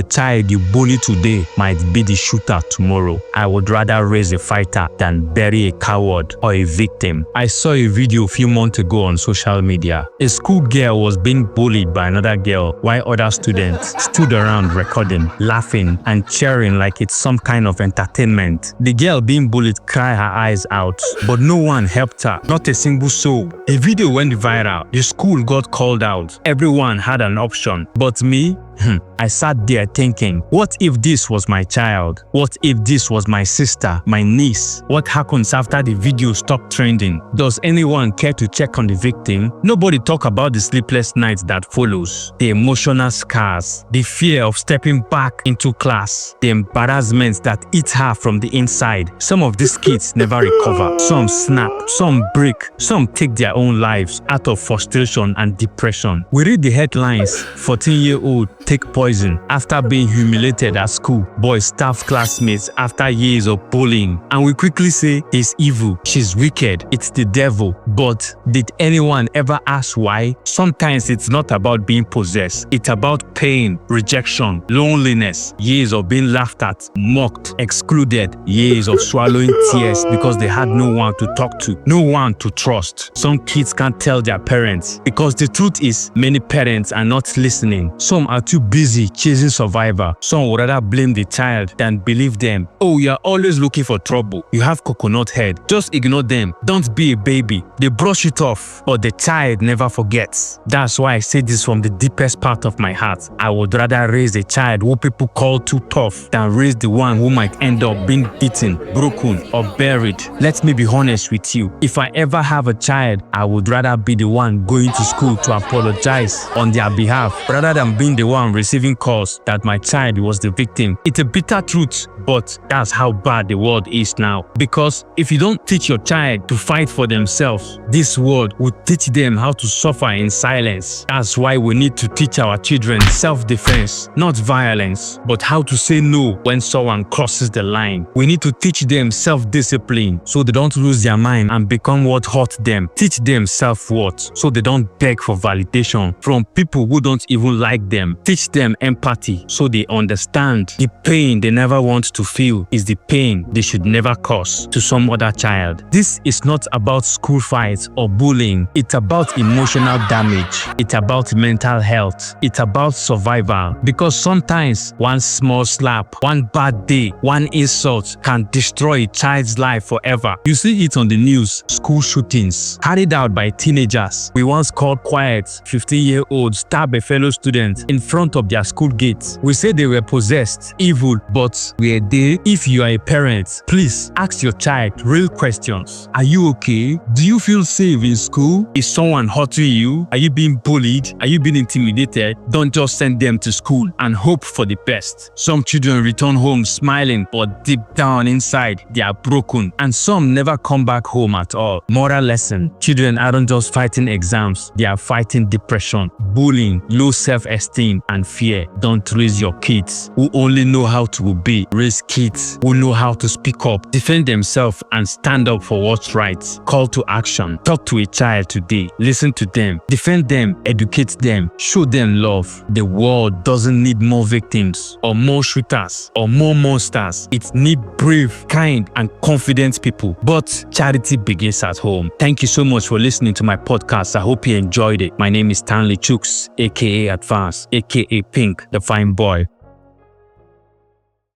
The child you bully today might be the shooter tomorrow. I would rather raise a fighter than bury a coward or a victim. I saw a video a few months ago on social media. A school girl was being bullied by another girl while other students stood around recording, laughing, and cheering like it's some kind of entertainment. The girl being bullied cried her eyes out, but no one helped her, not a single soul. A video went viral. The school got called out. Everyone had an option, but me? I sat there thinking, what if this was my child? What if this was my sister, my niece? What happens after the video stopped trending? Does anyone care to check on the victim? Nobody talk about the sleepless nights that follows, the emotional scars, the fear of stepping back into class, the embarrassment that eats her from the inside. Some of these kids never recover. Some snap, some break, some take their own lives out of frustration and depression. We read the headlines, 14-year-old take poison after being humiliated at school. Boy staff classmates after years of bullying. And we quickly say he's evil, she's wicked, it's the devil. But did anyone ever ask why? Sometimes it's not about being possessed. It's about pain, rejection, loneliness, years of being laughed at, mocked, excluded, years of swallowing tears because they had no one to talk to, no one to trust. Some kids can't tell their parents because the truth is many parents are not listening. Some are too busy chasing survivor. Some would rather blame the child than believe them. Oh, you're always looking for trouble. You have coconut head. Just ignore them. Don't be a baby. They brush it off, but the child never forgets. That's why I say this from the deepest part of my heart. I would rather raise a child who people call too tough than raise the one who might end up being beaten, broken, or buried. Let me be honest with you. If I ever have a child, I would rather be the one going to school to apologize on their behalf rather than being the one receiving calls that my child was the victim. It's a bitter truth, but that's how bad the world is now. Because if you don't teach your child to fight for themselves, this world will teach them how to suffer in silence. That's why we need to teach our children self-defense, not violence, but how to say no when someone crosses the line. We need to teach them self-discipline so they don't lose their mind and become what hurt them. Teach them self-worth so they don't beg for validation from people who don't even like them. Teach them empathy so they understand the pain they never want to feel is the pain they should never cause to some other child. This is not about school fights or bullying. It's about emotional damage. It's about mental health. It's about survival. Because sometimes one small slap, one bad day, one insult can destroy a child's life forever. You see it on the news, school shootings carried out by teenagers. We once called quiet 15-year-olds stab a fellow student in front of their school gates. We say they were possessed, evil, but were they? If you are a parent, please ask your child real questions. Are you okay? Do you feel safe in school? Is someone hurting you? Are you being bullied? Are you being intimidated? Don't just send them to school and hope for the best. Some children return home smiling, but deep down inside, they are broken. And some never come back home at all. Moral lesson: children aren't just fighting exams, they are fighting depression, bullying, low self-esteem, and fear. Don't raise your kids who only know how to obey. Raise kids who know how to speak up, defend themselves, and stand up for what's right. Call to action. Talk to a child today. Listen to them. Defend them. Educate them. Show them love. The world doesn't need more victims or more shooters or more monsters. It needs brave, kind, and confident people. But charity begins at home. Thank you so much for listening to my podcast. I hope you enjoyed it. My name is Stanley Chooks, aka Advance, aka Pink, the fine boy.